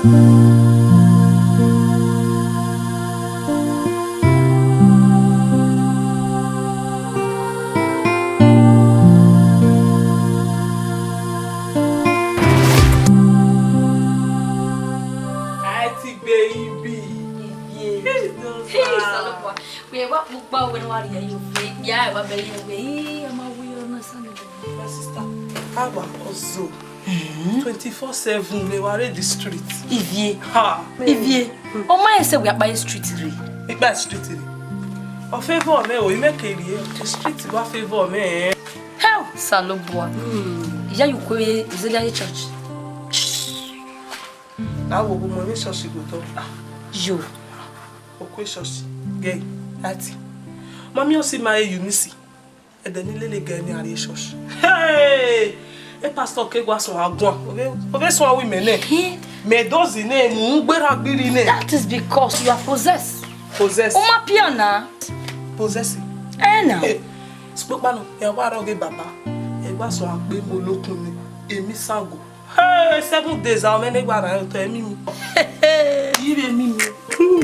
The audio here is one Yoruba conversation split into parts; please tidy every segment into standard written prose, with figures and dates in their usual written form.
My sister, how about also 24/7 we were in the street. Ivie. Ivie. Oh my, say we are by street. We by street. O favor me, o make the street wa favor me. How? Salobwa. Yeah, you go is the church. Now we go money church go to. Yo. O ko church. Gay. Ati. Mami o si marry Eunice. E de ni lele gay ni ari church. Hey! E pastor ke gwa so agbon. O be so women ne. Me dozi ne mu gbera gbiri ne. That is because you are possessed. Possessed. O ma piana. Possessed. Now. Spoke ba no e wa roge baba. E gba so agbe mo lokun ni. Emi sango. Hey, 7 days a me ne gba ra to emi mi. Yire mi mi.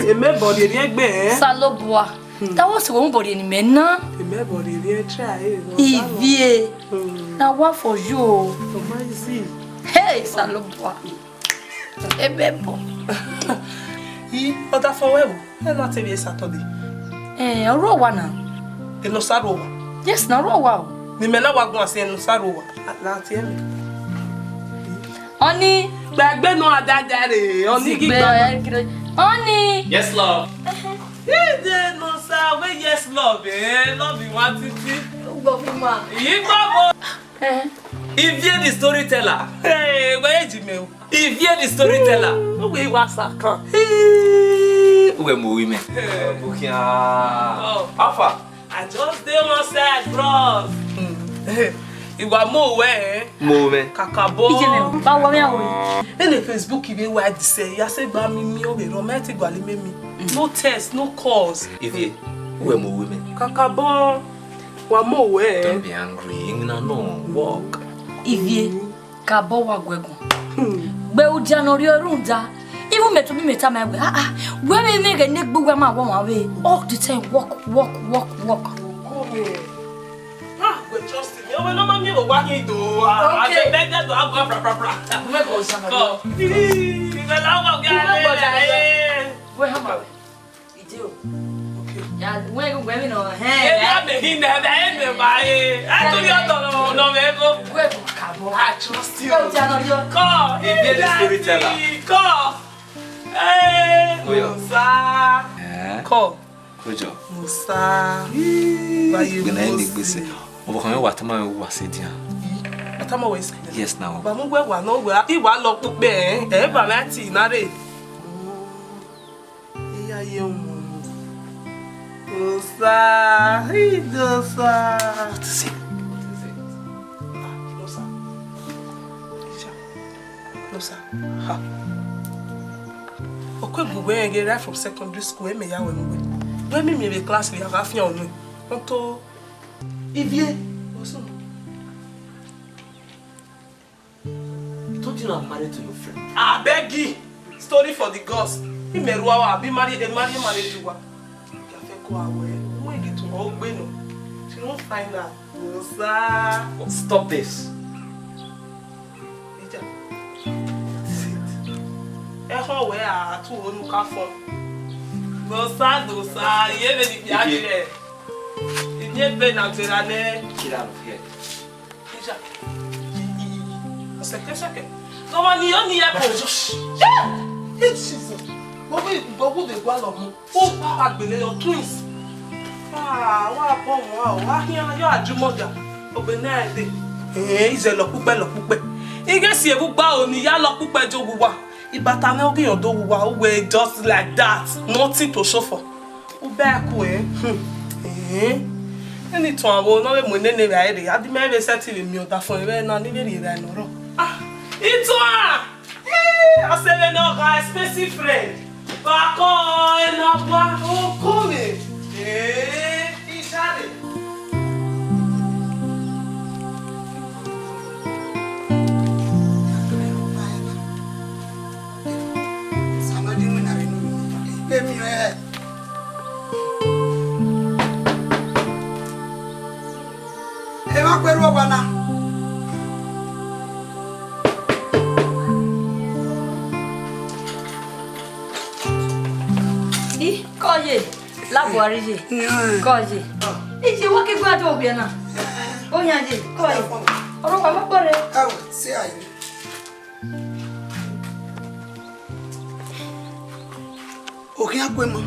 E me body ri egbe Salobwa. That was one body in men na. E me body ri try. Ivie. Now what for you? To my see. Hey, Salobwa. Ebebo. Other for where? E na tell you Saturday. Oro wa na. E no saro. Yes, na ro wa. Ni me na wa gun ase no saro wa. La ti e mi. Oni, Gbagbe no adada re. Oni gigba. Oni. Yes, love. No sir, we yes love. Love you want it. Go fi ma. Yi gbabo. Ivie the storyteller. Hey, where you me? Ivie the storyteller. No we was akan. Where mo women? Bukia. Oh, Alpha. I just dey one side, bros. Iwa mo we. Mo men. Kakabo. Ijeme, ba wo mi awo. Ene Facebook ibe wa di say, ya say gba mi o be romantic gwale me mi. No test, no calls. Ivie. Where mo women? Kakabo. Wa mo we. Don't be angry. You no walk. Ivie, ka bo wa gwegun. Gbe o January orunda. Even me to be meta my way. Where me make a neck bugwa ma won away. All the time walk. Come here. We trust me. We no mami o wa kin do. I dey beg to have bra. We go sana. Come. Me la wa ga. We ha ma. Ije o. Okay. Ya, we go we no. Ya me hin na me ba I to your no me go. We go ka bo. I trust you. Go January. Come. Ivie the storyteller. Come. Hey, Musa. Come. Kojo. Musa. Gbe na ni gbese. Obo kan wa tama wa se dia. Atama we se. Yes now. Ba mu gwe wa no gwe. Iwa lo pupe e ba me ti na re. Iya ye mu. Musa. Idosa. What is it? Musa. Musa. Ha. Okwe gugwe nge right from secondary school me ya we mu. When me be class we have afian onu. Onto Ivie. Osun. I told you I'm married to your friend. I beg you. Story for the gods. He me ruwa be married to wa. Ya fe ko awe. Mo igi to o gbe no. She won't find out. Musa. Stop this. Ija. Ho we a tu onu ka fon. Dosa, ye be di biagire. Ije be na tera ne. Get out of here. Ija. Seke. No mani yo ni e ko josh. Jesus. Bobo de gwa lo mu. O pa agbele your twins. Wa bo wa hian yo ajumoja. Ogbe na ede. Ize lo pupe. Ige si ebu gba oni ya lo pupe jogu wa. Ibata na oge yodo wa we just like that. Nothing to show for. U back Any to awon no we mo nene ra ere. Adi me be settle mi o da fun ire na ni ere ra no ro. Ito I say no guy expensive friend. Back on na ba o come. Ishare. Baby, hey, ma kwero bana. Kọ́yè lábùárí yè kọ́yè ìṣe wọ́n kíkọ́ àti òbí ẹ̀ náà ó yàn yè kọ́yè ọ̀rọ̀ pàmò pọ̀ rẹ̀. Káwọ̀ sí àyè. Òkè á pé mọ́.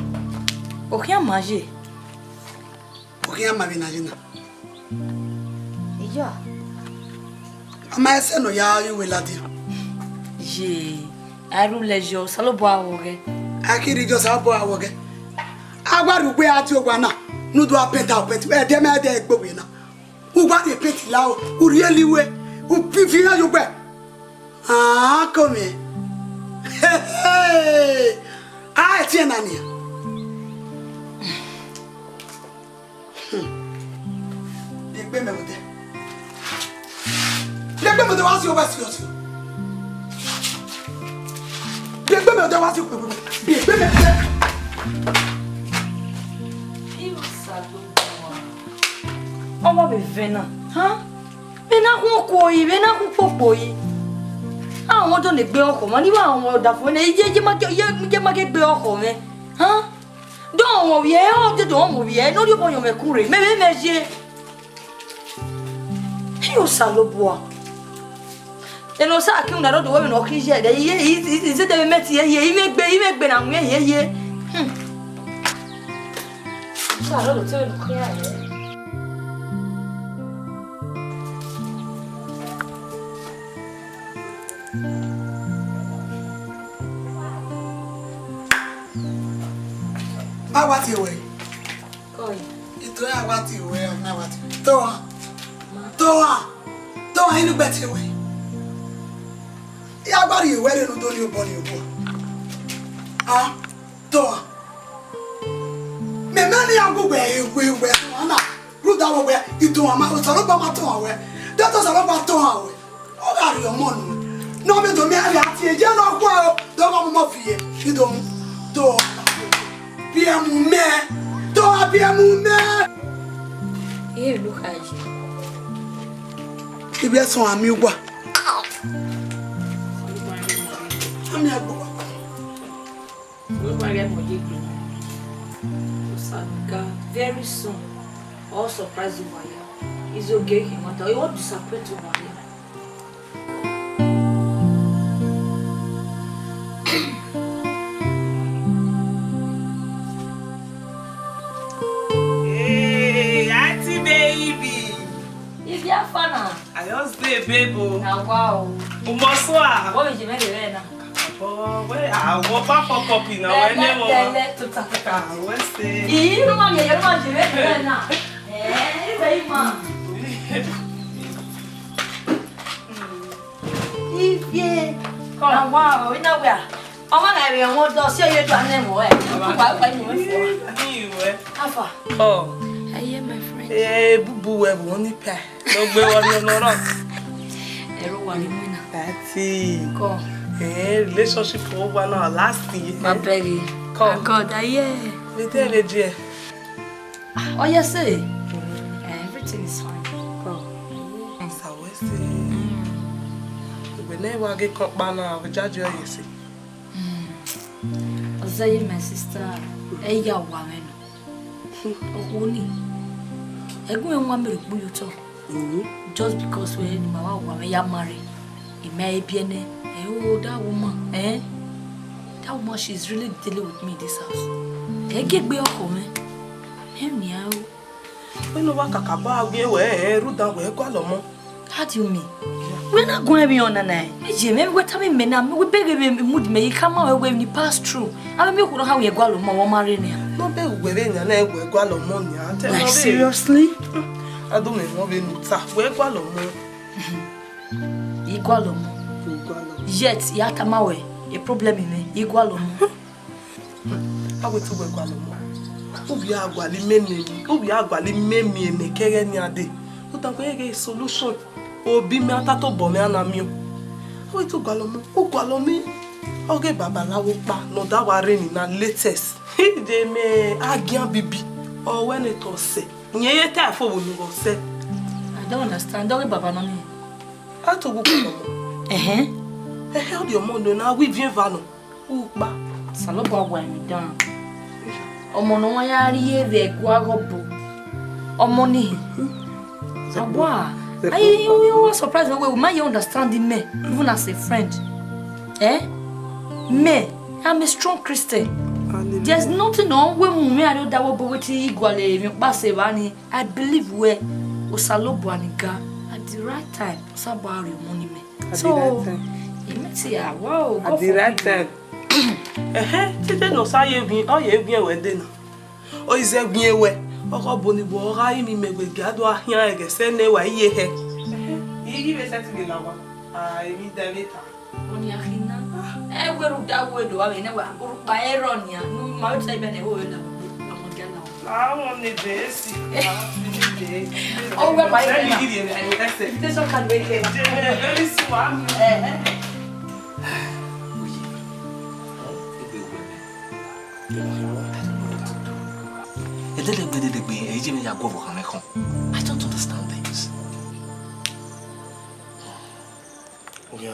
Òkè á máa yè. Òkè á máa bí Nàìjíríà. Ìjọ. Ọmọ ẹsẹ̀ nù ya ìwé ládì. Yè arúlẹ̀jọ sálọ́bọ̀ àwọ̀ rẹ̀. Akiri jọ sábọ̀ àwọ̀ rẹ̀. Agbárí pé àti ògbà náà nudu apẹta ọpẹtì ẹ̀ẹ́dẹ́mẹ́ẹ́dẹ́ gbòwé náà. Ugba de peti lao, urieliwe, upifiya yugbe. Ah, come. Hey. Ah, tie nani. Degbe me wote. Degbe me de wasi o basi osi. Degbe me de wasi o pe. Degbe me de. Ọmọ mi vena, vena kún ọkọ̀ yìí, vena kún pọ̀pọ̀ yìí. Àwọn ọmọdé lè gbé ọkọ̀ mọ́ nígbà àwọn ọ̀dà fún ẹ jẹ́ má ké gbé ọkọ̀ mẹ́. Dán àwọn òye ẹ̀ ọ́ dédé wọn òye ẹ̀ lórí ọ̀pọ̀ yọ̀mẹ̀kún rẹ̀ mẹ́mẹ́ mẹ́ṣe. Yóò sá ló bu wa. Ẹnu sáà kí n dàdọ́ tó wẹ́mẹ̀ náà kí n ṣe ẹ̀dẹ̀ yé ìṣẹ́dẹ̀ mẹ́tì yẹ ìmẹ́gbẹ́ náà mú yẹ. Sáà lọ́dọ̀ tó yẹ kí n Awati we. Koi. Ito ya awati we na awati. Toa inu beti we. Ya gbari we re nu do ni obo ni obo. Ah, toa. Me mani agugbe we na. Ruda wo we ito ama o soro pa ma toa we. Da to soro pa toa we. O ga ri omo nu. No me do mi ari ati eje na kwa o. Do mo fiye. Ido toa. Bien moume, toi bien moume. Et le cahier. Il bien son ami ou quoi? Ami à quoi? Very soon, all surprise Uwadiae. He's okay. He want to disappoint Uwadiae. I just say, baby. Now, wow. Umoswa. What is your name? Oh, where? I want back for copy now. When they want. To Tafika. What's the? You don't want your name now. Eh, very much. If ye, come wow, we know where. I'm going to want to see you do an name. Why you were? Alpha. Oh. I am my friend. Eh, boo, we won't pay. No, we want no rock. Everyone in winner. That's it. Come. Relationship over now last year. My baby. Come. God, yeah. We tell you, dear. Oh, yes, sir. Everything is fine. Come. So we say. We never get caught by now. We judge you, you see. Ozaye, my sister. Eya woman. Ohuni. Egu enwa mere gbu yuto. Just because we ni mama woman ya marry. It may be an that woman, that woman, she's really dealing with me in this house. Get me off of me. We know what Kakaba we Ruda we go. How do you mean? We're not going to be on a night. Maybe we're telling me now, we beg him, mood may come out when you pass through. I mean, how we go along, Mama Marina. No, be within your leg, we go along. Like, seriously? I don't know when we go along. Igualom. Yet, Yatamawe, a problem in me, Igualom. How we to go along? Ubi agwali memi eme kere ni ade. Utankwege solution. Obi me atato bo me anamio. How we to go along? Okay, Babalawo pa no that wareni na latest. They may agian bibi or when it was say. Nye time for we go say. I don't understand. Don't Baba no ni. How to go come? How your mother now we vient vano. Ou ba. Salobo wa mi dan. Omo no wa ya ri e ve gwa gobo. Omo ni. Awa. You were surprised when we might understand me, even as a friend. Me, I'm a strong Christian. There's nothing on when we are that I believe we're Osalobuaniga at the right time. Sabari money. So, you may say, wow, at the right time. Today no say bien, oh ye bien wedding. Oh is it bien we? Oh boni bo ra mi me we gado ahian ege se ne wa iye he. Igi be set de lawa. Mi davita. Oni ahina. We ru da we do ave ne wa ba eronia. No ma say be ne o la. Ah, on est desi. Oh, we ba eronia. This one can wait here. Very smart. I don't understand things. You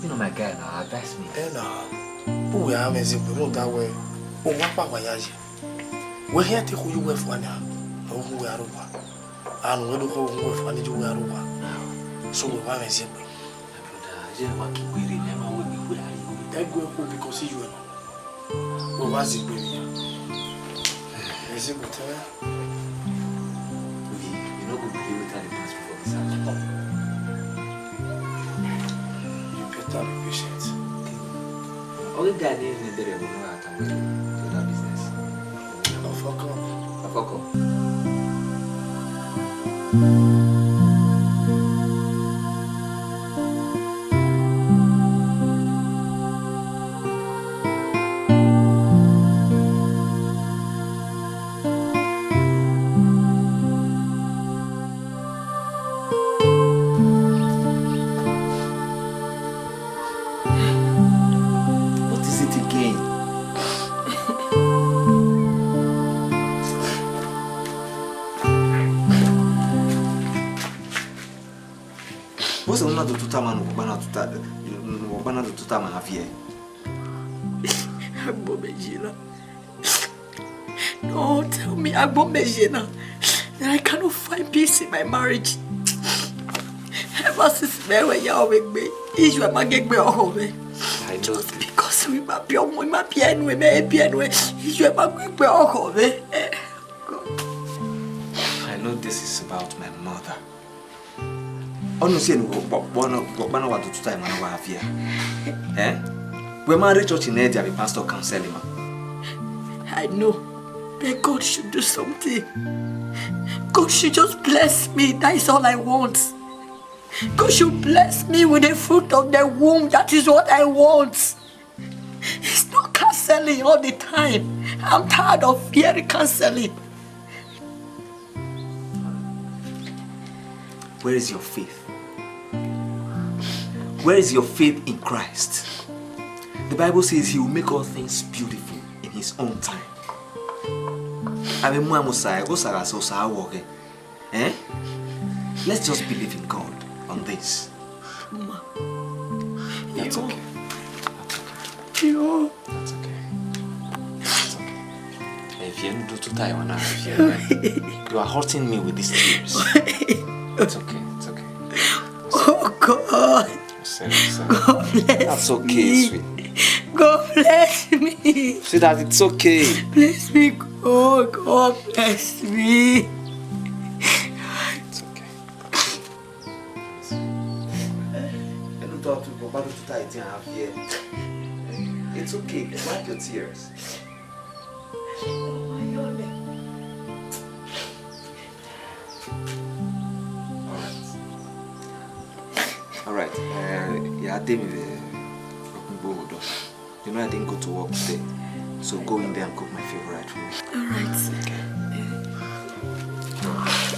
know my guy now, advise me. We're here to who you were for now. Oh, we are over. And we don't know who we're you are over. So we are simply. I didn't want to weary, never will be where you. That go because you know. What was it, baby? Is it good? You know, good to be with the past before this house. You better be patient. All the guy needs in there will know how to do that business. Fuck up. Fuck up. No, tell me, Agbomejina, that I cannot find peace in my marriage. Ever since me when you are with me, is your man get me home. Just because we might be on my piano, we may be anyway. Is your man get me home. I know this is about my mother. Honestly, what to time I have here. We married church in India, the pastor counseling. I know, but God should do something. God should just bless me. That is all I want. God should bless me with the fruit of the womb. That is what I want. It's not counseling all the time. I'm tired of hearing counseling. Where is your faith? Where is your faith in Christ? The Bible says He will make all things beautiful in His own time. Let's just believe in God on this. That's okay. That's okay. That's okay. That's okay. If you don't do too tired now, you are hurting me with these tears. It's okay. It's okay. Oh God. God bless That's okay, me. sweet. God bless me. See that it's okay. Bless me, God. God bless me. It's okay. It's okay. Wipe your tears. Alright. Yeah, you know I didn't go to work today, so go in there and cook my favorite food. Alright. Okay.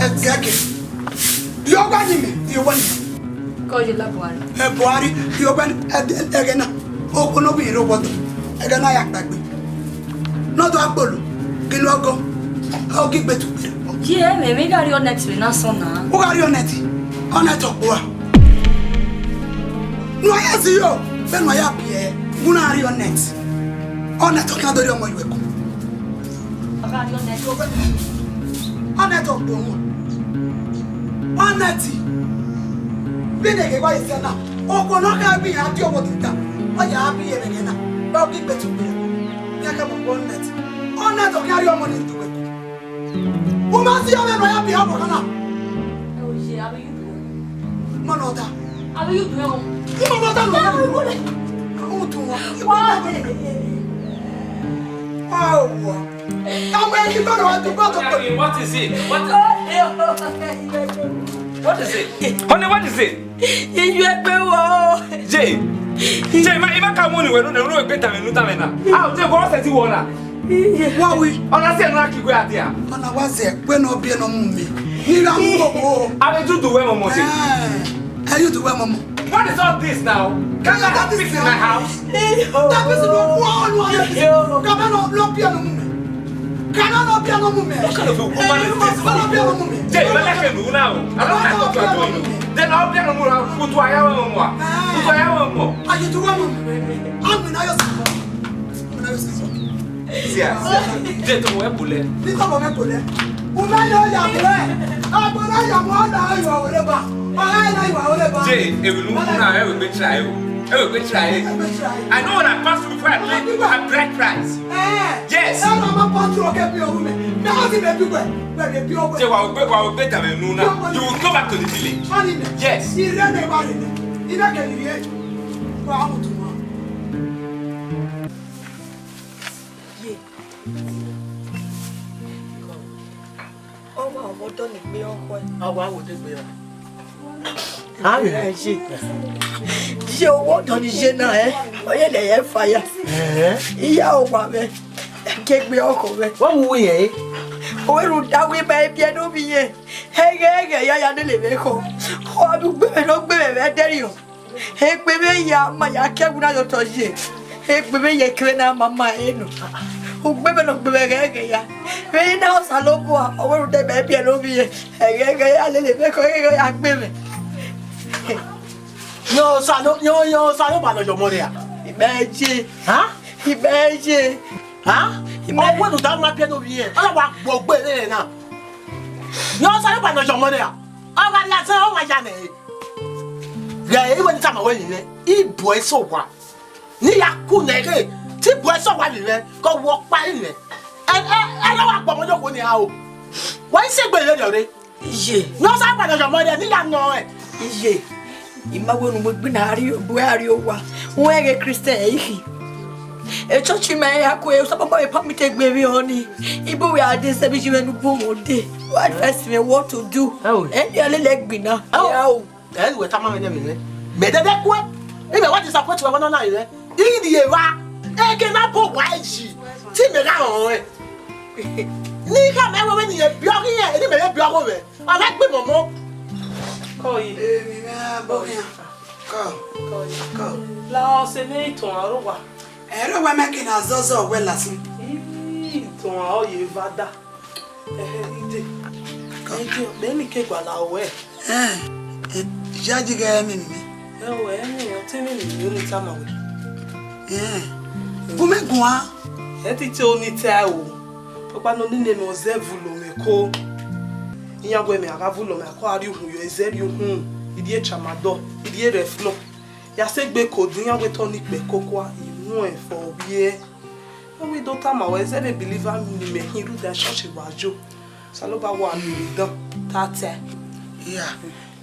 Exactly. You're going to me. You want Call you Labuari. Buhari, you're going again. Oh, no, be robot. Again, I act like me. Not to Apollo. Gilogo. I'll give it to you. Yeah, maybe got your next week, not so now. Who are your net? On that top boy. No, I see you. Then my happy. Who are your net? On that talking about your money. I got your next over. On that top boy. On that. Benin Movie is now. Oh, no, can be happy over the time. Oh, you're happy again. I'll give it to you. You come on net. On that talking about your money. Who must see you when I happy over now? Oh, yeah, how are you doing? Manota. How are you doing? You must not know. Oh, I'm going to go to What is it? What is it? Honey, what is it? Jay, if I come on, we're not better than Nutamena. How do you go to Tiwana? what we On a same lucky way out there. on a was it when no be no mummy. You know, I will do the women, Moses. are you to women? What is all this now? Can I have fix in my house? That is no one. Come on, no piano mummy. Can I not be a woman? What kind of a woman is this? Jay, but I can do now. I don't have what you are doing. Then I'll be a woman who do I have more. Who do I have more? Are you to woman? I'm in your Yes. Jay, to wear bullet. This is what I'm going to woman, I'm Jay, it will look now. I will be trying. I will be trying. I know what I passed before I pay a bright price. Yes. I'm a pastoral woman. Now, the baby, Jay, I will better than Nuna. You will go back to the village. Yes. He ran about it. He not getting it. Wow, to Oh, wow, what don't it be on one? Oh, why would it be? Ah, yeah, she. So, what on is now, eh? Oh, yeah, they have fire. Yeah, oh, mamma. Take me off of it. What will we, eh? Oh, that we may be an obi. Hey, I didn't home. Oh, I do better, no better, I tell you. Hey, baby, yeah, my can't not touch it. Hey, baby, you can't have my mind. Who women of the Vega? Very now, I love what over the baby and over here. Hey, I live a baby. No, son, no, son, about your money. Imagine, Huh? imagine. Huh? Oh, what do that my piano here? I want to go now. No, son, about your money. Oh, that's all my Janny. Yeah, even time away in it. Eat boy so what? Nia Kunege. Tip boy so what in there. Go walk by in it. And I don't want to go now. Why is it better? Ye, No, son, about your money. Nia know it. ye. Imagine would be where you were. Where a Christian. A church may have some of my puppy take baby honey. If we are this, I wish you went boom all day. What first me what to do? Oh, and your leg be now. oh, then we're talking about it. Better that way. Even what is a put to one another? In the era, I cannot put why she. Tim around. Nika, never when you're blocking it, and you block over. I like me, Momo. Call you. Go. La Oseneghian Arowa. Ero wa making a zozo well as him. Ton a Uwadiae. Ide. Benin ke gba la we. Jaji ga mi ni. We ni o tini ni yo ni tama we. Wo megun a. E ti ti oni ta o. Papa no ni me ozevulo me ko. Iya gwe me agavulo me ko ari hu yo ezeri hu. Idi e chamado, idi e reflo. Ya se gbe kodun ya we to ni pe kokwa imu e for wie. We don't tama we ze be believer ni me hiru da church wajo. Saloba wa mi dan tate. Yeah.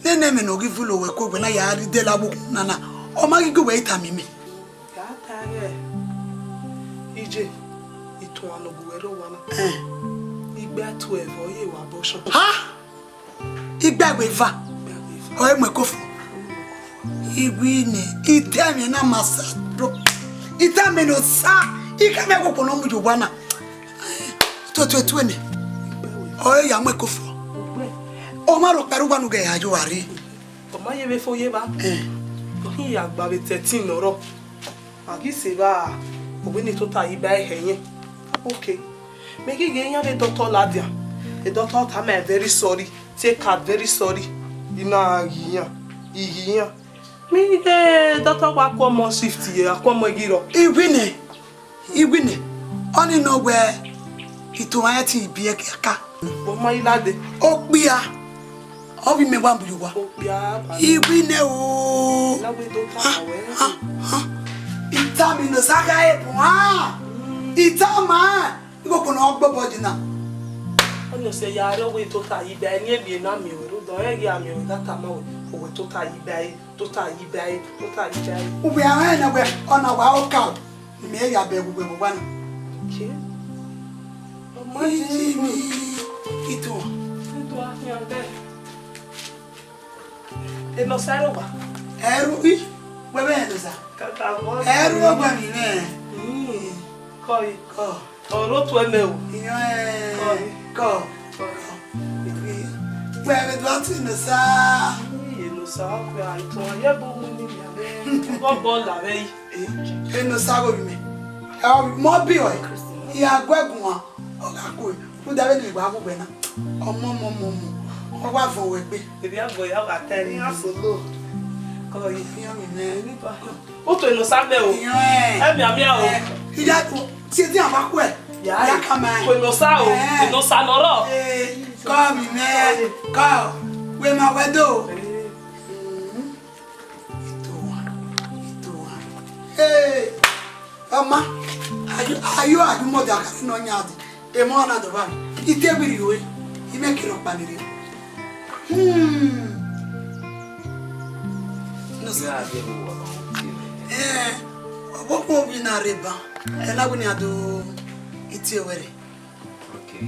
Nene me no give lo we ko gbe na ya ri de labo nana. O ma gige we ita mi mi. Ya tare. Ije itun anogu ero wana. Igba 12 oye wa abortion. Ha? Igba gbe fa. O e mo ko fu. Igwine, iteme na masa, bro. Itame no sa, ikame go kono mu jobana. To ne. Oye ya mwekofo. O ma ro peru gbanu ge ajo wari. O ma ye be fo ye ba. Ohin ya gba be 13 oro. Agi se ba, obi ni to ta yi ba ehenye. Okay. Make ge yan the doctor ladia. The doctor ta me very sorry. Take her very sorry. Ina yiyan. Me ge doctor wa ko mo shift ye, akwa mo giro. Igwine. Oni no gbe ituwa ti bi e ka. O ma ilade. Opia. Obi me gba bujuwa. Opia. Igwine o. La we do ta we. Itami no saga e bua. Itama. Igo kono ogbo bojina. Ono se ya ro we to ta yi ba ni e na mi o ro do e ya mi o data ma o we to ta yi ba Ubi ahe na we ona wa oka. Me ya be gugbe mo wan. Okay. Ito ahia de. E no saro ba. Eru we be no sa. Kaka mo. Eru ogba mi ne. Koi. Oro to eme o. Ko. We be do ati no sa. No sa pe ai to ye bo mu ni ya be. Bo la re yi. E no sa go bi me. Mo bi o. Ya gwagun wa. Oga ko. Mu da be ni gba ko gbe na. Omo. O wa fo we pe. Ebi agbo ya wa tari asolo. Ko yi Fi mi ne ni pa. o to no sa me o. E mi amia o. Ida ko ti ti ama ko e. Ya kama. Ko no sa o. No sa no ro. Come me. Go. We ma wedo. Hey, Mama, are you mother? No, nyadi. E mo na do ba. Ite biri we. I make it up paniri. No sa. Obo bi na reba. E na bu ni ado ite were. Okay.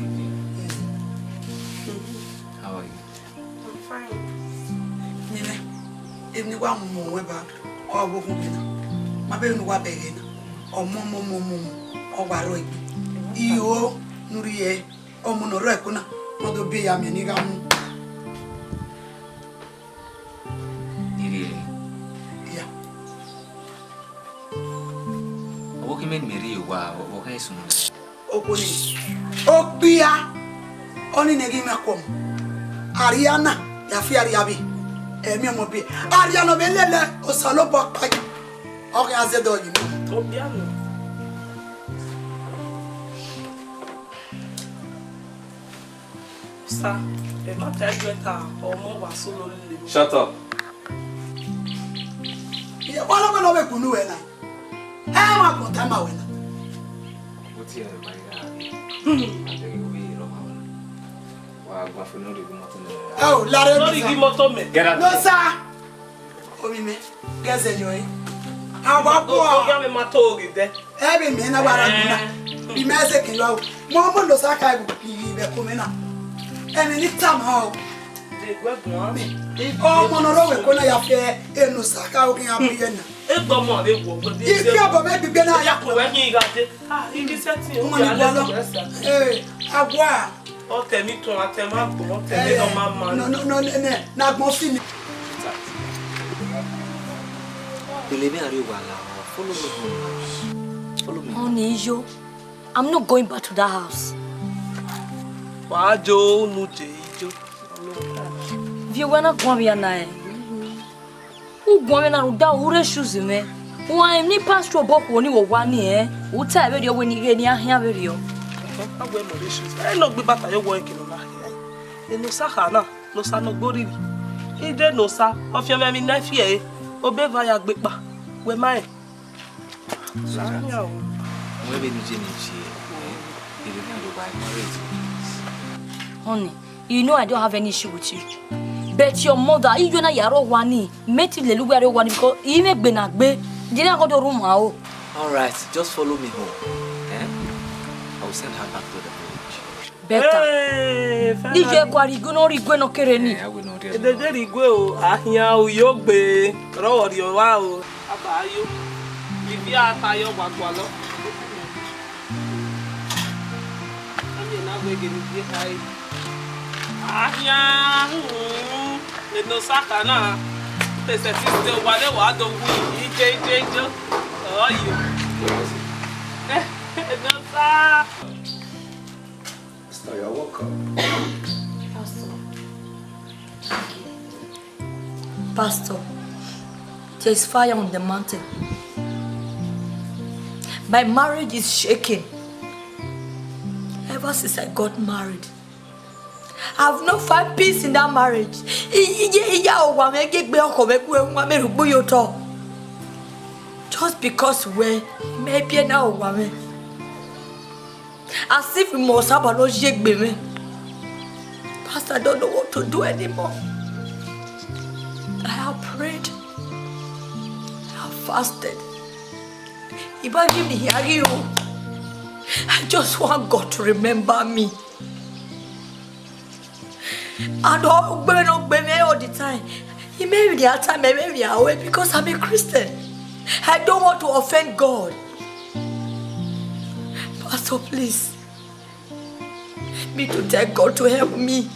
How are you? I'm fine. Nene. Em ni wa mo we ba. Obo ku bi na. Mabe nu wa bege na. Omo. Ogwaro ibi. Iyo nuriye. Omo no ro ekuna. Modo bi ya mi ni ga mu. Ya. Owo ki men meri wa o kan sunu. Okoni. Opia. Oni negi me kom. Ariana ya fi ariabi. Emi omo bi. Ariana be lele o salo pa pa. Okay, I said all you know. Obiano. Sa, e ma ta gbeta omo wa so lori le. Shut up. Yeah, wala ko no be kunu we na. Ma ko ta ma we na. Oti e ba ya. Ade go bi ro ma. Wa gba fo no de bi moto le. Oh, la re. Lori gi moto me. Get out. No sir. Omi me. Geze yo yi. Awa ko. O ya me mato ori de. E be me na bara na. Bi me se ke yo. Mo lo sa ka bi be ko me na. Eni ni tam ha. De gbegun mi. O mo no ro we ko na ya fe enu saka o kin abi ye na. E gbo mo le wo gbo de. Ifi abo me bi na Ya ko we ni ga de. Ibi setting o mo ya ni le bolo. so. Agwa. O te mi tun atema gbo, o te mi no ma ma. No, na gbon fi ni. Believe are you wala. Follow me home. Follow me. Honey, yo, I'm not going back to that house. Wa jo nu je jo. If you wanna go here now, who go here now? Da ure shoes me. Why ni Pastoral book woni wo wa ni eh? Wo ta be de we ni ni ahia be rio. Agbo mo le shoes. E no gbe bata yo wo ekino na. E no sa kana, no sa no gbori. E de no sa, o fi me mi na fi e. O be va ya gbe pa. We mai. Mo be ni je ni ji. Believe me do buy marriage. Honey, you know I don't have any issue with you. But your mother, you na yaro wani, meti le lugu yaro wani because you make benagbe. Didn't go to room how? All right, just follow me home. I will send her back to the village. Better. DJ Kwarigo no rigwe no kereni. Ede rigwe o ahia o yogbe ro ri o wa o abayo. Ibi atayo gbagbo lo. Ami na we ge ni kai. Ahia no saka na. Pese ti se wale wa do wi ije. Oh you. No sa. Sister, you're welcome. Pastor, there is fire on the mountain. My marriage is shaking. Ever since I got married, I have not found peace in that marriage. Just because we're maybe now woman. As if we must have a logic baby. Pastor, I don't know what to do anymore. I have prayed. I have fasted. Imagine hearing you. I just want God to remember me. And all the time. He may be the time, maybe away because I'm a Christian. I don't want to offend God. Pastor, please. Me to tell God to help me.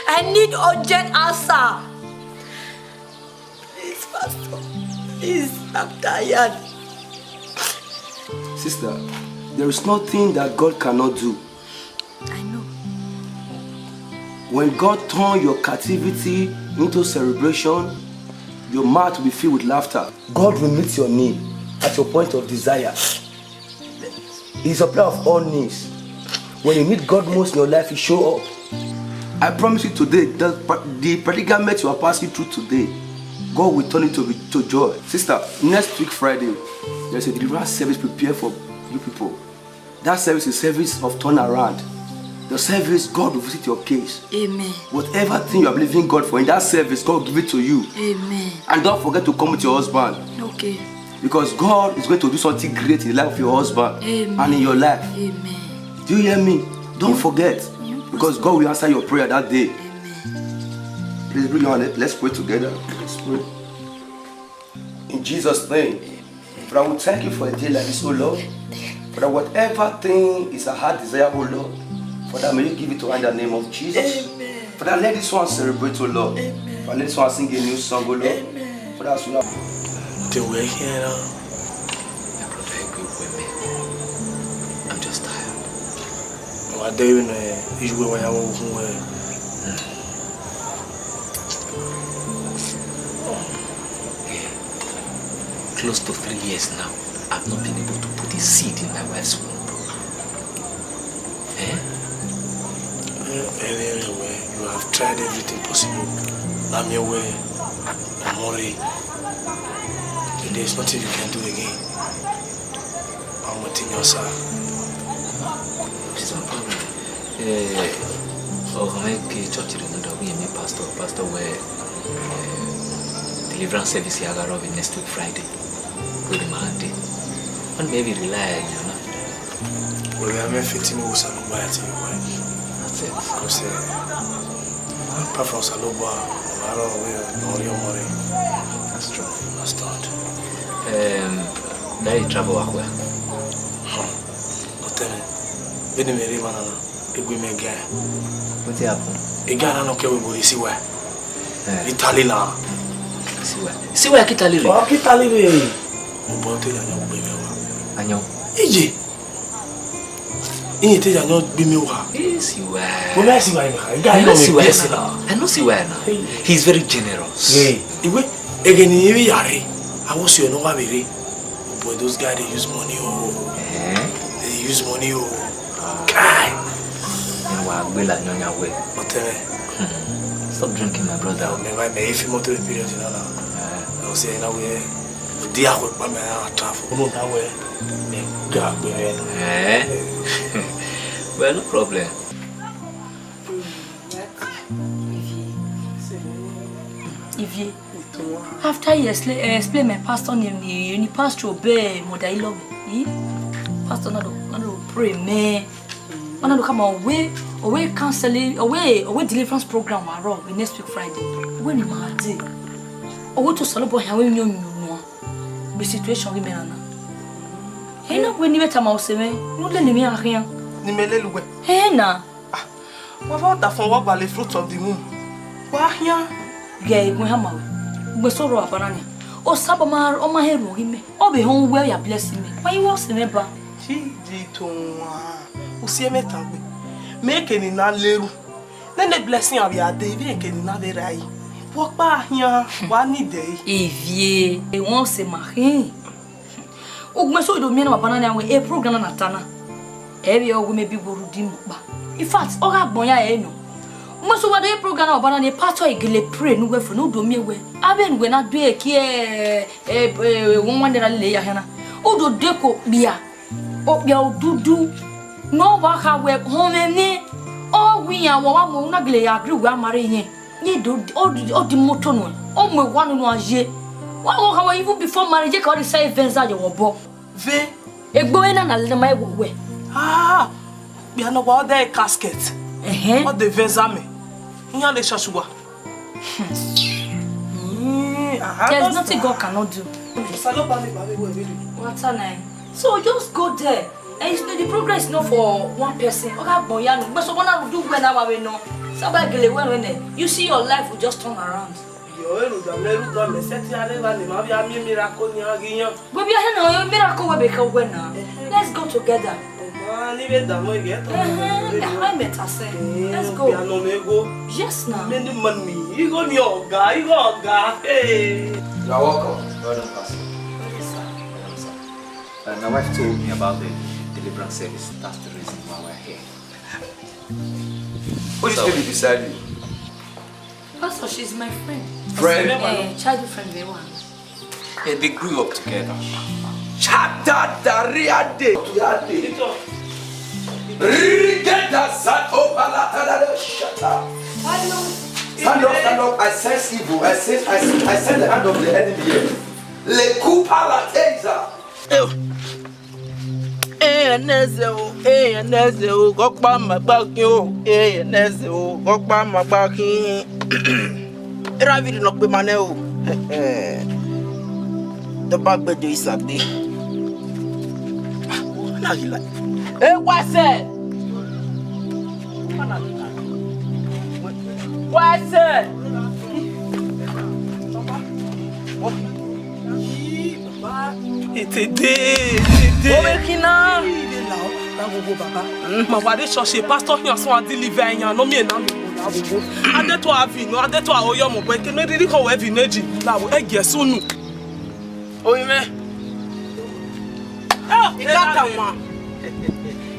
I need urgent answer. Please, Pastor. Please, I'm tired. Sister, there is nothing that God cannot do. I know. When God turns your captivity into celebration, your mouth will be filled with laughter. God will meet your need at your point of desire. He is a player of all needs. When you need God most in your life, He show up. I promise you today, the predicament you are passing through today, God will turn it to joy. Sister, next week Friday, there's a deliverance service prepared for you people. That service is a service of turnaround. The service, God will visit your case. Amen. Whatever thing you are believing God for in that service, God will give it to you. Amen. And don't forget to come with your husband. Okay. Because God is going to do something great in the life of your husband. Amen. And in your life. Amen. Do you hear me? Don't forget. Because God will answer your prayer that day. Amen. Please bring your hand. Let's pray together. Let's pray. In Jesus' name. But I will thank you for a day like this, oh Lord. For that whatever thing is a heart desire, oh Lord. For that may you give it to her in the name of Jesus. Amen. For that let this one celebrate, oh Lord. Amen. For that let this one sing a new song, oh Lord. Amen. For that soon. The way here now. I'm just tired. What do you know? You go when I walk away. Close to 3 years now, I've not been able to put a seed in my wife's womb. Anyway, you have tried everything possible. I'm your way. I'm worried. There's nothing you can do again. I'm waiting your side. It's no problem. Oh, my church is another way. My pastor, where deliverance service here arrive next week Friday. Good Monday. And maybe rely, you know. Well, we are 15 minutes and I'm waiting. That's it. Because apart from Saloba, I don't know your money. That's true. That's not. Now you travel where? Not tell me. Benin Movie, banana. A women guy. What happened? A guy I don't care where we see where. Italy la. See where Italy? Oh, Italy. But tell you baby. Anyo. Ije. Tell you baby wa. Yes, you are. When I see where I know see where now. He's very generous. Yeah. Iwe again you yare. I was you know very. But those guys they use money They use money Guy. But Stop drinking, my brother. if you motor period I was saying now we dear with my man travel. No that way. Well, no problem. Ivy, after you explain my pastor name, you pastor obey mother love. Pastor not pray me. When I come away counseling, away deliverance program next week Friday. When you are day, away to celebrate how we know the situation we are. Hey, no, when you met a mouse, no, let me hear. Nimelelwe. Hey, na. What about that from work by the fruit of the womb? Why here? Yeah, we have my. We saw a banana. Oh, Sabamar, oh, my hero, him. Oh, be home where you are blessing me. Why you was never? She did to Usie Metangue. Make any na leru. Then the blessing of your day, they can another eye. Walk by here, one day. Evie, they won't say my hey. Oh, my so do mean a banana with a program on Tana. Every old may be redeemed. In fact, all have boya no. Most of the program of banana part of a gilly pray no way for no do me way. I mean, when I do a key one that I lay a henna. Oh, do deco beer. Oh, you do. No work our web home and ne. Oh, we are one more nugly agree we are marrying. Ye do all the motor no. Oh, my 1 year. What how even before marriage, you can't say events at your book. Ve, a going on a little my way. Ah, we are not about their casket. What the Vezame? Here the Shashua. There's nothing God cannot do. What's her name? So just go there. And you know the progress is not for one person. Okay, boyano. But someone will do when I know. Somebody when you see your life will just turn around. Let's go together. Let's go. Yes, now. You are welcome. Well done, Pastor. My wife told me about the deliverance service. That's the reason why we're here. Who is baby beside you? Pastor, she's my friend. Friend? Childhood friend, they want. Yeah, they grew up together. Stand up. I sense evil. I sense the hand of the enemy here. Le coupa Nezeo, got by my back, you, Nezeo, got by my back. I will not be my nail. The back bed is a day. What's it? What's it? It's a day. Ma wade chercher pasteur qui sont deliver yan no me na me ade to avi no ade to aoyo mo pe ke no didi ko we vi neji la wo ege sunu oyi me Ikata ma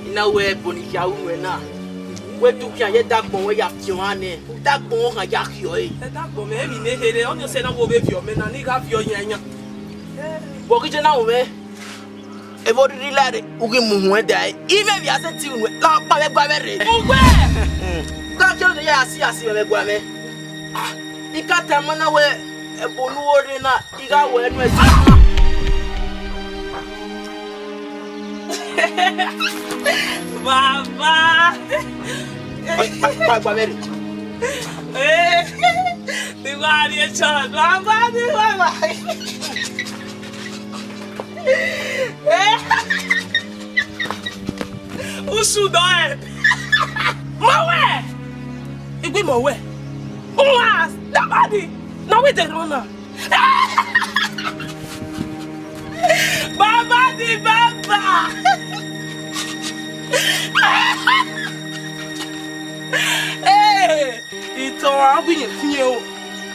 ina we boni ya unwe na we tu ki aye dagbon we ya fi wan ni dagbon kan ya ki o e dagbon me mi ne here on say na wo be vi o me na ni ga vi o yan yan bo ki je na wo me Evo rilare ugi muhwe dai ime bi ase ti unwe la pa me gba mere uwe ka je o ya asi me gba me ikata ma na we ebonu ori na iga we enu esi Baba pa gba mere Ti guardi e ciao baba ti guarda Usu doe. Mawe. Igwe mawe. Uwas, dabadi. Na we dey run am. Baba di baba. Eh, ito abiye kunye o.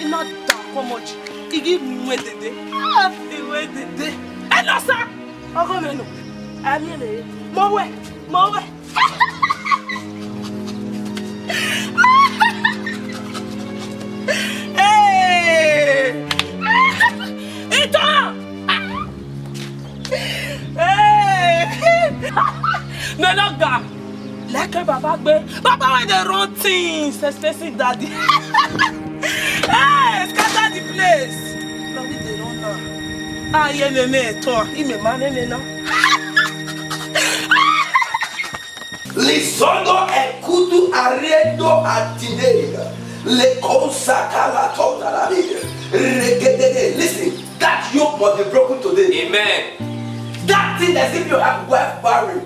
Ina da komoji. Igi nwe dede. Iwe dede. Enosa. Ogo menu. Ami le. Mawe. Hey! Ito! Hey! Nenoga! Like Baba gbe. Baba when they run things, especially daddy. Hey! Scatter the place. Now we dey run now. Ah, ye nene to. Ime ma nene now. Lisondo ekudu aredo atide. Le konsakala totalabi. Regedede. Listen, that yoke must be broken today. Amen. That thing as if you have wife barren.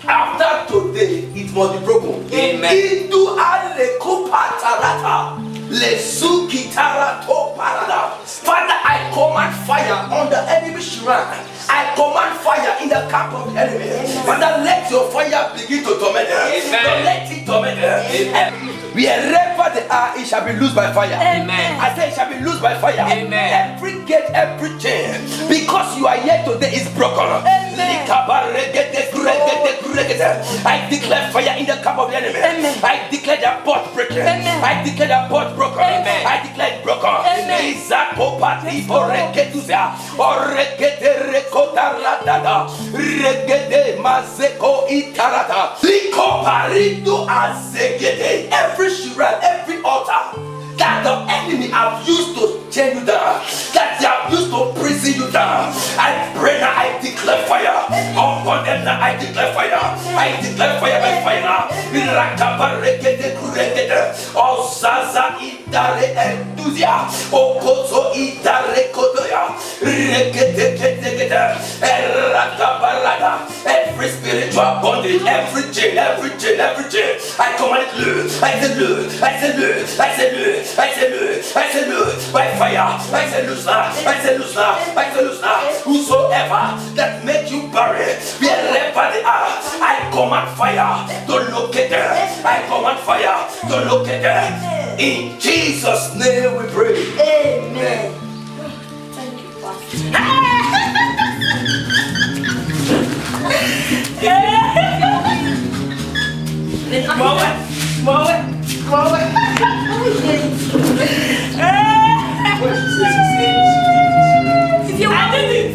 After today, it must be broken. Amen. Idu ale kupatarata. Le sukitara to parada. Father, I command fire on the enemy shrine. I command fire in the camp of the enemy. Father, let your fire begin to torment them. Don't let it torment them. Wherever they are, it shall be loosed by fire. Amen. I say it shall be loosed by fire. Amen. Every gate, every chain, because you are here today, is broken. I declare fire in the camp of the enemy. I declare their pot breaking. I declare their pot broken. I declare it broken. Every shrine, every altar that the enemy have used to chain you down, that they have used to prison you down, I pray now, I declare fire upon them now. I declare fire. I declare fire by fire now. Ozaza itare enthusia, okozo itare kodoya, every spiritual bondage, every chain, every chain, every chain, I command it loose. I say loose. I say loose. I say loose. I say loose. I say loose by fire. I say loose now. I say loose now. I say loose now. Whosoever that make you bury, wherever they are, I command fire to locate them. I command fire to locate them. In Jesus' name we pray. Amen. Thank you, I did it.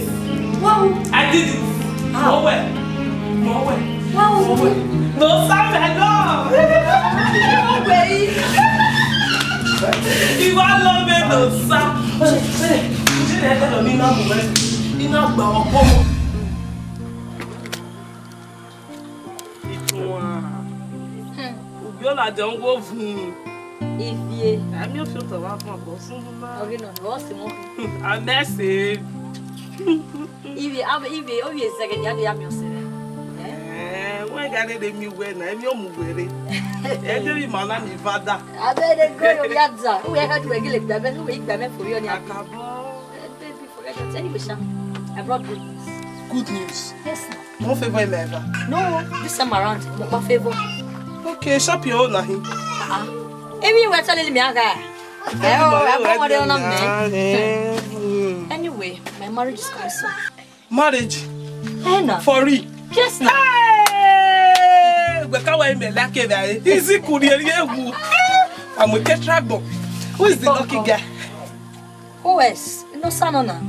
Wow. I did it. How? More way. Wow. No, Sam, no. You are loving no, Sam. Ubiola don't go fun. Ifie. I'm your filter wa fun bo sun na. Okay, no, what's the more? I'm message. Ifie, oh yes, second year, I'm your seven. When I get me when I'm your movie. Every man and his father. I better go to Yadza. We had to regulate the best week by me for you. I brought good news. Good news. Yes, No favor him ever. no, this time around, my favor. Okay, shop your own nahi. Maybe we're telling me, anyway, my marriage is coming soon. Marriage Henna. for real. Yes, now. Easy courier. I'm with Tetragon. Who is the lucky guy? Who else? No son on her.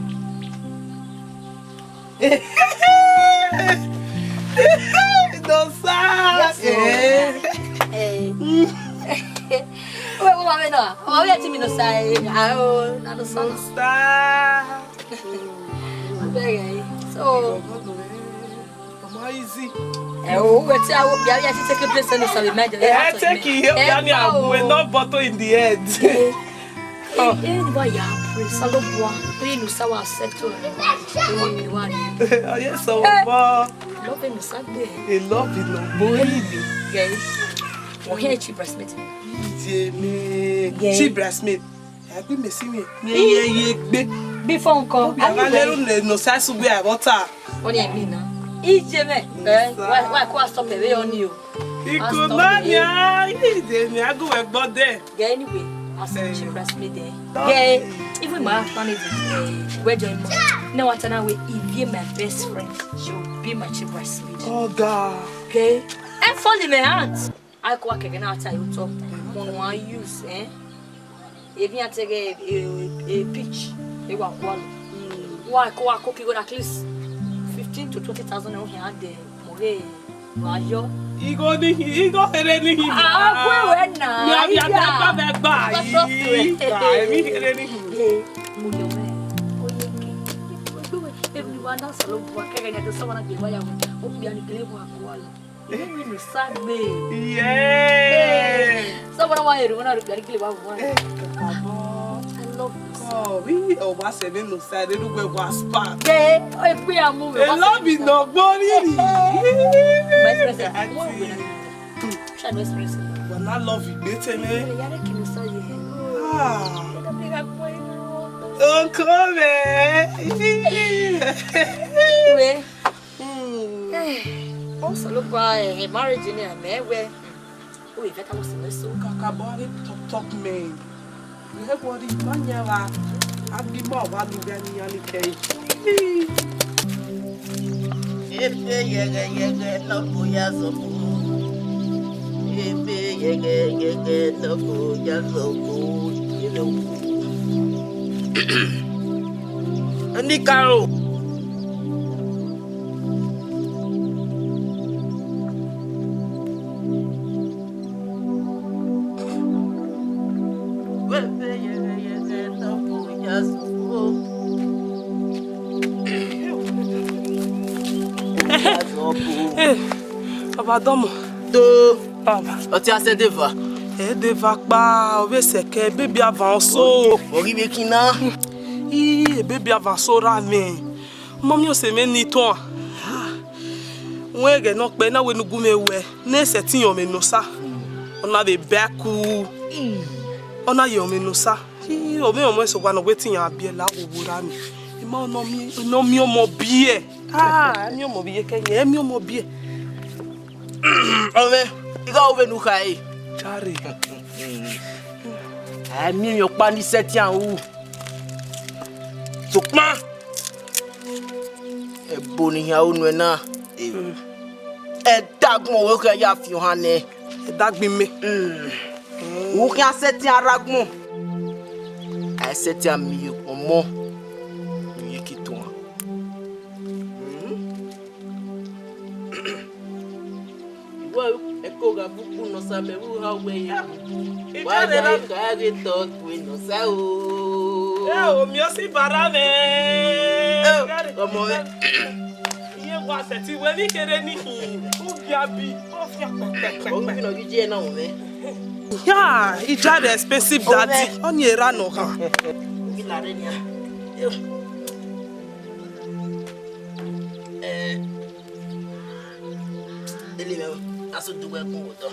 No, sir. Yes, Wait, what am I now? Oh, we are teaming the side. Oh, not the son. So, Easy. oh, what's our yeah, she take a place and so we made it. Yeah, take it. We're not bottle in the head. Why you pray salo boa. We no sawa settle. Yes, so Love him Sunday. a love is no boy. Guys, we here cheap breastmeat. She breastmate. I be messing me. Yeah. Before uncle, I no size we are water. what do you mean now? Ijeme, why stop away on you? Ikunanya, me I go about there. Yeah, anyway, I said she breastmeat there. Yeah, even my husband is where join me. No, what I know, if you're my best friend, she'll be my chief breastmeat. Oh God. Okay, and fall in my hands. I go work again after you talk. One use, if you take a pitch, they will wallow. Why go at least 15 to 20,000 euro here and there. Mayo. Igo hereni hi. Where now? Ya ba. Everyone else alone work again at the summer and the way I will be an We no Sunday. Yeah. Someone want you to run out of the clip. I love you. Oh, we over 7 no side. They do go spot. Yeah, if we are moving. I love you, no body. My express. Shall we express? When I love you, better me. Oh, come Also, look why a marriage in a man where we vet was so Kakabari top man. We have what is one year. I'll give more value than any cake. If you no puyazo. If you no puyazo. Anikaro. Papa Domo. Do. Papa. Oti ase deva. Deva pa, ove seke, bébé avanço. Oribe kina. Bébé avanço rame. Mami o se meni ton. Wege no pe na we nu gume we. Ne setin yo menosa. Ona be beku. Ona yo menosa. O me o mo so gwa no wetin ya bie la owura mi. Ima no mi o mo bie. Mi o mo bie kenye, mi o mo bie. Ove, iga ove nu kai. Chari. Mi yo pa ni setian ou. Sokma. E boni ya onu na. E dagbon wo ka ya fi han ne. E dagbi me. Wo ka setian ragbon. A setian mi ko mo. Mi ki to. Eko ga buku no sabe wu ha we ya. Wa ja ka ge to we no sa o. O mi o si barame. Omo we. Iye wa se ti we ni kere ni hin. O bi abi. O fi apẹpẹpẹ. O mi no gi je na o me. Yeah, he drive the expensive daddy. On ye ran no ha. Gi la re ni a. Ele me aso duwe kun o to.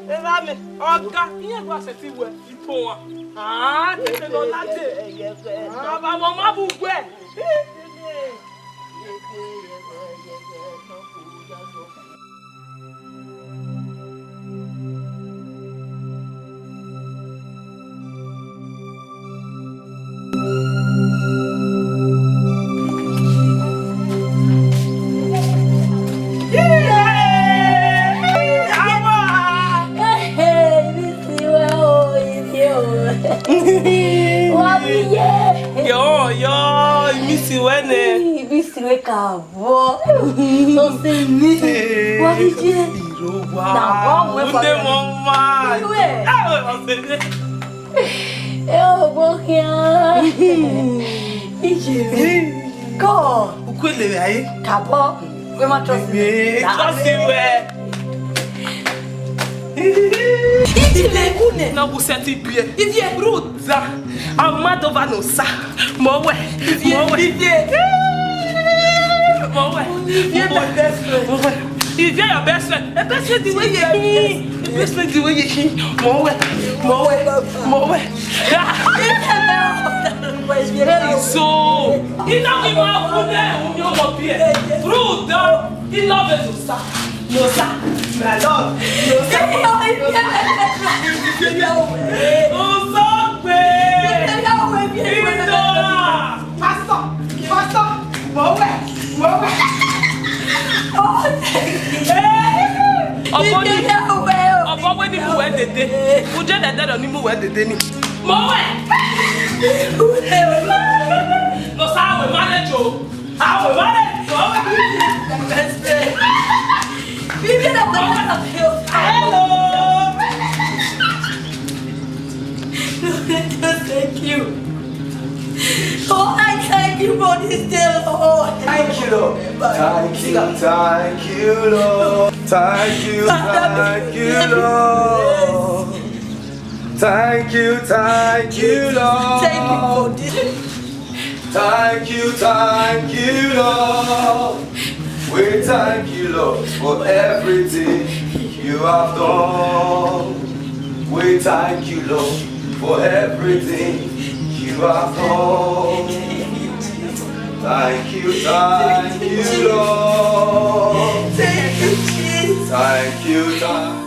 Rame. Oga, iye wa se ti we ipo wa. Tete lo lade. Baba mo ma bu gbe. Yo, missy wene. Missy we cavo. Não sei me. What did you? Não, vamos ver. Mamãe. Eu vou criar. Go. O que ele é aí? Acabou. Foi uma troça. Não, você é tibia. E vem bruta. Amado vai no sa. Moé. E vem a best friend. É best friend de way here. Best friend de way here. Moé. Isso. E não me mal, né? O meu mobile. Bruta. E love no sa. No sa. My love. No sa. Ọ̀pọ̀ wẹ́ ní mú wẹ́ dédé. Mo jẹ́ dẹ̀dẹ̀dọ̀ ní mú wẹ́ dédé ni. Mo wẹ̀. Lọ sá àwẹ̀ manage o. Àwẹ̀ manage. Mo wẹ̀. Bíbí náà wọ́n wà lọ́pẹ́ o. Hello. Thank you. Oh, I thank you. you for this day, Lord. Thank you, Lord. Thank you, Lord. Thank you, Lord. Thank you, Lord. Thank you, Lord. Thank you for this. Thank you, Lord. We thank you, Lord, for everything you have done. We thank you, Lord, for everything you have done. Thank you, Lord. Thank you, Jesus. Thank you, Thank you.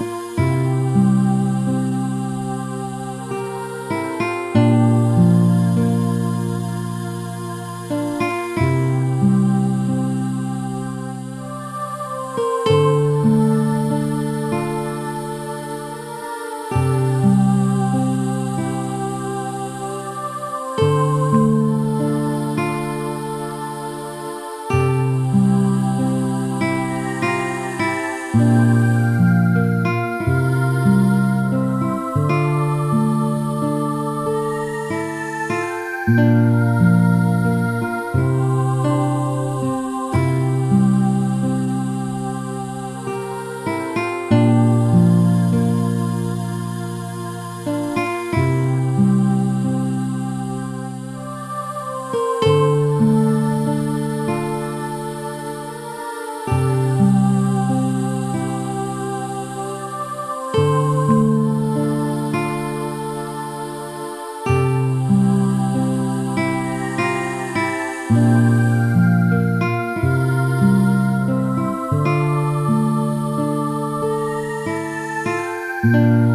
Thank you.